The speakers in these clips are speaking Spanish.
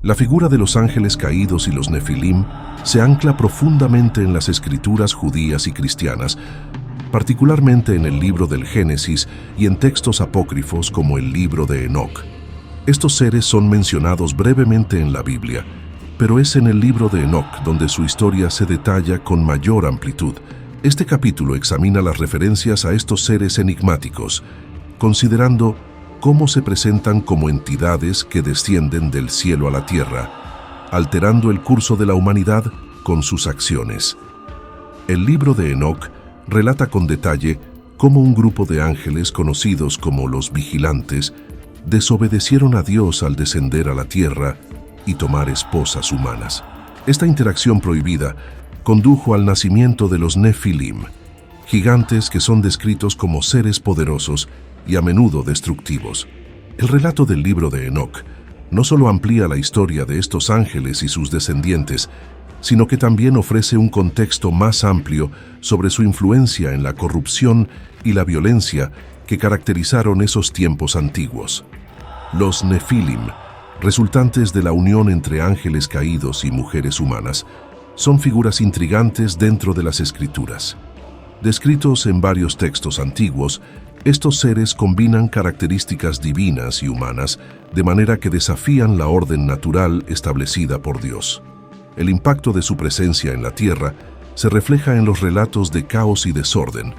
La figura de los ángeles caídos y los nefilim se ancla profundamente en las escrituras judías y cristianas, particularmente en el libro del Génesis y en textos apócrifos como el libro de Enoc. Estos seres son mencionados brevemente en la Biblia, pero es en el libro de Enoc donde su historia se detalla con mayor amplitud. Este capítulo examina las referencias a estos seres enigmáticos, considerando cómo se presentan como entidades que descienden del cielo a la tierra, alterando el curso de la humanidad con sus acciones. El libro de Enoc relata con detalle cómo un grupo de ángeles conocidos como los vigilantes desobedecieron a Dios al descender a la tierra y tomar esposas humanas. Esta interacción prohibida condujo al nacimiento de los nefilim, gigantes que son descritos como seres poderosos y a menudo destructivos. El relato del libro de Enoc no solo amplía la historia de estos ángeles y sus descendientes, sino que también ofrece un contexto más amplio sobre su influencia en la corrupción y la violencia que caracterizaron esos tiempos antiguos. Los nefilim, resultantes de la unión entre ángeles caídos y mujeres humanas, son figuras intrigantes dentro de las Escrituras. Descritos en varios textos antiguos, estos seres combinan características divinas y humanas de manera que desafían la orden natural establecida por Dios. El impacto de su presencia en la tierra se refleja en los relatos de caos y desorden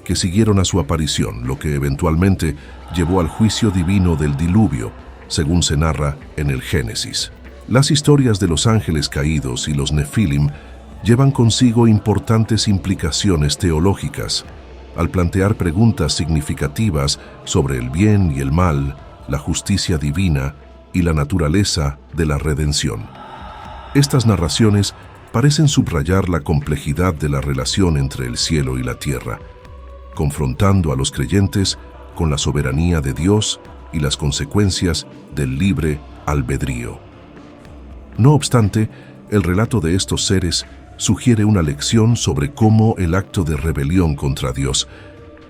que siguieron a su aparición, lo que eventualmente llevó al juicio divino del diluvio, según se narra en el Génesis. Las historias de los ángeles caídos y los nefilim llevan consigo importantes implicaciones teológicas, al plantear preguntas significativas sobre el bien y el mal, la justicia divina y la naturaleza de la redención. Estas narraciones parecen subrayar la complejidad de la relación entre el cielo y la tierra, confrontando a los creyentes con la soberanía de Dios y las consecuencias del libre albedrío. No obstante, el relato de estos seres sugiere una lección sobre cómo el acto de rebelión contra Dios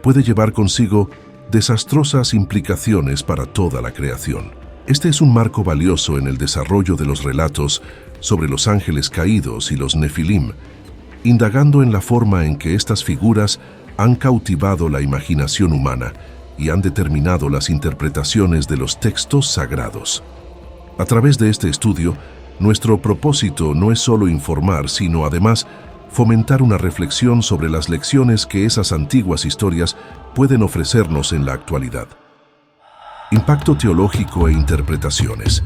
puede llevar consigo desastrosas implicaciones para toda la creación. Este es un marco valioso en el desarrollo de los relatos sobre los ángeles caídos y los nefilim, indagando en la forma en que estas figuras han cautivado la imaginación humana y han determinado las interpretaciones de los textos sagrados. A través de este estudio, nuestro propósito no es solo informar, sino además fomentar una reflexión sobre las lecciones que esas antiguas historias pueden ofrecernos en la actualidad. Impacto teológico e interpretaciones.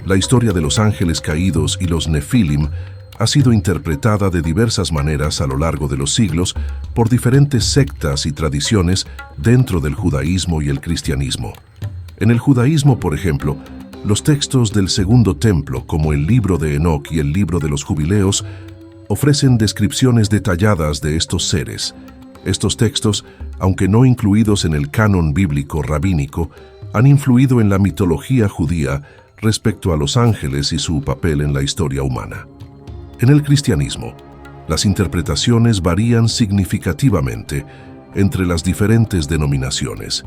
La historia de los ángeles caídos y los nefilim ha sido interpretada de diversas maneras a lo largo de los siglos por diferentes sectas y tradiciones dentro del judaísmo y el cristianismo. En el judaísmo, por ejemplo, los textos del Segundo Templo, como el libro de Enoc y el libro de los Jubileos, ofrecen descripciones detalladas de estos seres. Estos textos, aunque no incluidos en el canon bíblico rabínico, han influido en la mitología judía respecto a los ángeles y su papel en la historia humana. En el cristianismo, las interpretaciones varían significativamente entre las diferentes denominaciones.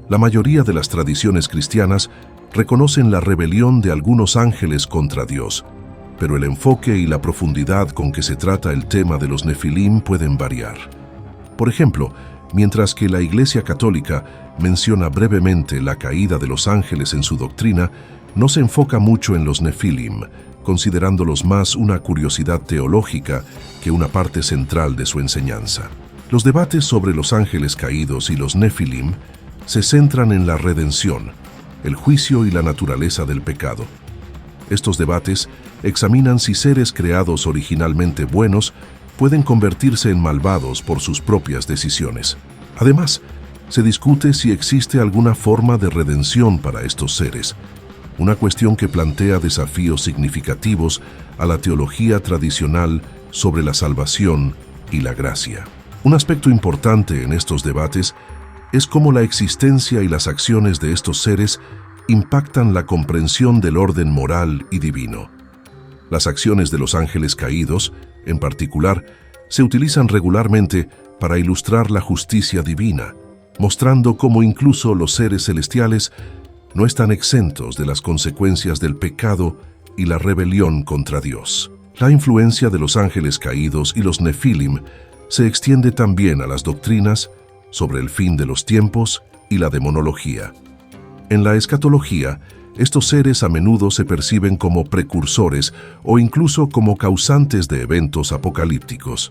La mayoría de las tradiciones cristianas reconocen la rebelión de algunos ángeles contra Dios, pero el enfoque y la profundidad con que se trata el tema de los nefilim pueden variar. Por ejemplo, mientras que la Iglesia Católica menciona brevemente la caída de los ángeles en su doctrina, no se enfoca mucho en los nefilim, considerándolos más una curiosidad teológica que una parte central de su enseñanza. Los debates sobre los ángeles caídos y los nefilim se centran en la redención, el juicio y la naturaleza del pecado. Estos debates examinan si seres creados originalmente buenos pueden convertirse en malvados por sus propias decisiones. Además, se discute si existe alguna forma de redención para estos seres, una cuestión que plantea desafíos significativos a la teología tradicional sobre la salvación y la gracia. Un aspecto importante en estos debates es cómo la existencia y las acciones de estos seres impactan la comprensión del orden moral y divino. Las acciones de los ángeles caídos, en particular, se utilizan regularmente para ilustrar la justicia divina, mostrando cómo incluso los seres celestiales no están exentos de las consecuencias del pecado y la rebelión contra Dios. La influencia de los ángeles caídos y los nefilim se extiende también a las doctrinas sobre el fin de los tiempos y la demonología. En la escatología, estos seres a menudo se perciben como precursores o incluso como causantes de eventos apocalípticos.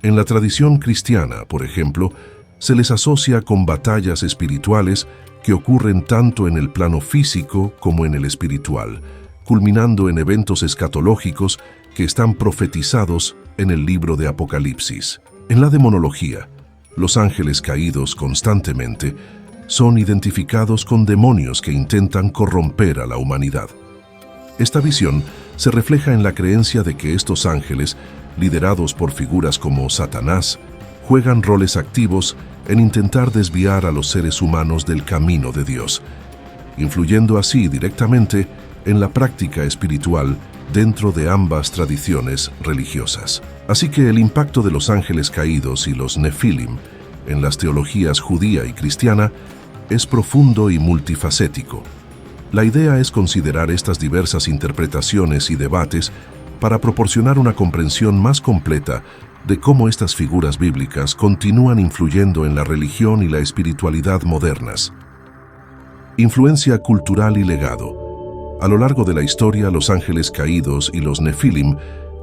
En la tradición cristiana, por ejemplo, se les asocia con batallas espirituales que ocurren tanto en el plano físico como en el espiritual, culminando en eventos escatológicos que están profetizados en el libro de Apocalipsis. En la demonología, los ángeles caídos constantemente son identificados con demonios que intentan corromper a la humanidad. Esta visión se refleja en la creencia de que estos ángeles, liderados por figuras como Satanás, juegan roles activos en intentar desviar a los seres humanos del camino de Dios, influyendo así directamente en la práctica espiritual dentro de ambas tradiciones religiosas. Así que el impacto de los ángeles caídos y los nefilim en las teologías judía y cristiana es profundo y multifacético. La idea es considerar estas diversas interpretaciones y debates para proporcionar una comprensión más completa de cómo estas figuras bíblicas continúan influyendo en la religión y la espiritualidad modernas. Influencia cultural y legado. A lo largo de la historia, los ángeles caídos y los nefilim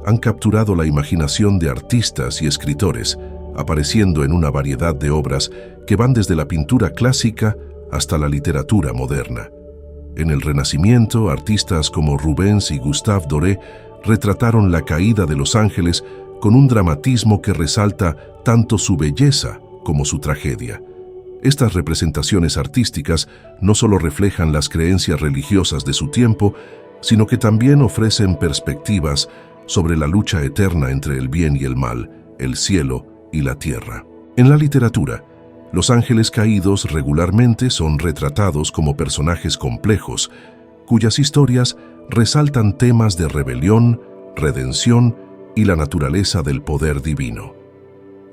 han capturado la imaginación de artistas y escritores, apareciendo en una variedad de obras que van desde la pintura clásica hasta la literatura moderna. En el Renacimiento, artistas como Rubens y Gustave Doré retrataron la caída de los ángeles con un dramatismo que resalta tanto su belleza como su tragedia. Estas representaciones artísticas no solo reflejan las creencias religiosas de su tiempo, sino que también ofrecen perspectivas sobre la lucha eterna entre el bien y el mal, el cielo y la tierra. En la literatura, los ángeles caídos regularmente son retratados como personajes complejos, cuyas historias resaltan temas de rebelión, redención y la naturaleza del poder divino.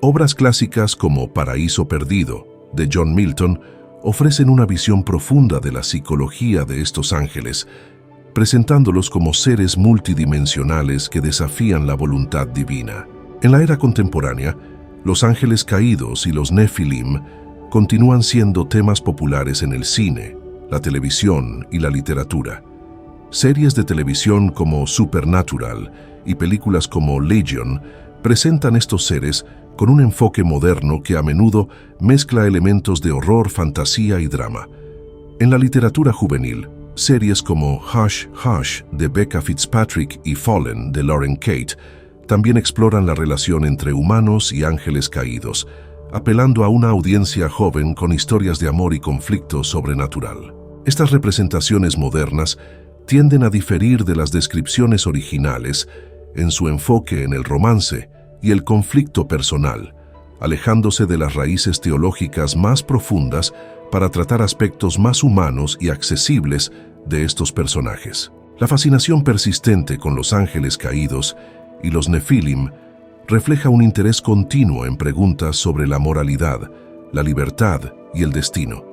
Obras clásicas como Paraíso Perdido, de John Milton, ofrecen una visión profunda de la psicología de estos ángeles, presentándolos como seres multidimensionales que desafían la voluntad divina. En la era contemporánea, los ángeles caídos y los nefilim continúan siendo temas populares en el cine, la televisión y la literatura. Series de televisión como Supernatural y películas como Legion presentan estos seres con un enfoque moderno que a menudo mezcla elementos de horror, fantasía y drama. En la literatura juvenil, series como Hush, Hush de Becca Fitzpatrick y Fallen de Lauren Kate también exploran la relación entre humanos y ángeles caídos, apelando a una audiencia joven con historias de amor y conflicto sobrenatural. Estas representaciones modernas tienden a diferir de las descripciones originales en su enfoque en el romance y el conflicto personal, alejándose de las raíces teológicas más profundas para tratar aspectos más humanos y accesibles de estos personajes. La fascinación persistente con los ángeles caídos y los nefilim refleja un interés continuo en preguntas sobre la moralidad, la libertad y el destino.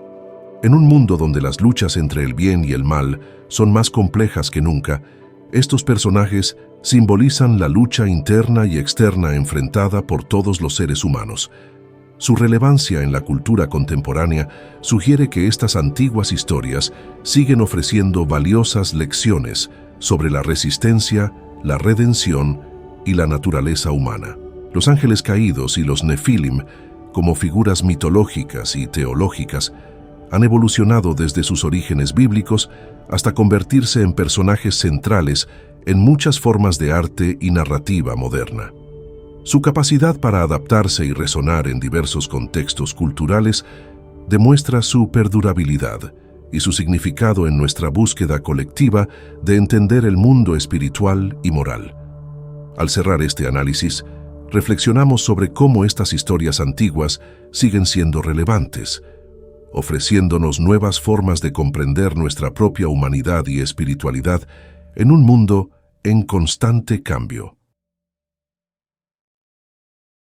En un mundo donde las luchas entre el bien y el mal son más complejas que nunca, estos personajes simbolizan la lucha interna y externa enfrentada por todos los seres humanos. Su relevancia en la cultura contemporánea sugiere que estas antiguas historias siguen ofreciendo valiosas lecciones sobre la resistencia, la redención y la naturaleza humana. Los ángeles caídos y los nefilim, como figuras mitológicas y teológicas, han evolucionado desde sus orígenes bíblicos hasta convertirse en personajes centrales en muchas formas de arte y narrativa moderna. Su capacidad para adaptarse y resonar en diversos contextos culturales demuestra su perdurabilidad y su significado en nuestra búsqueda colectiva de entender el mundo espiritual y moral. Al cerrar este análisis, reflexionamos sobre cómo estas historias antiguas siguen siendo relevantes, ofreciéndonos nuevas formas de comprender nuestra propia humanidad y espiritualidad en un mundo en constante cambio.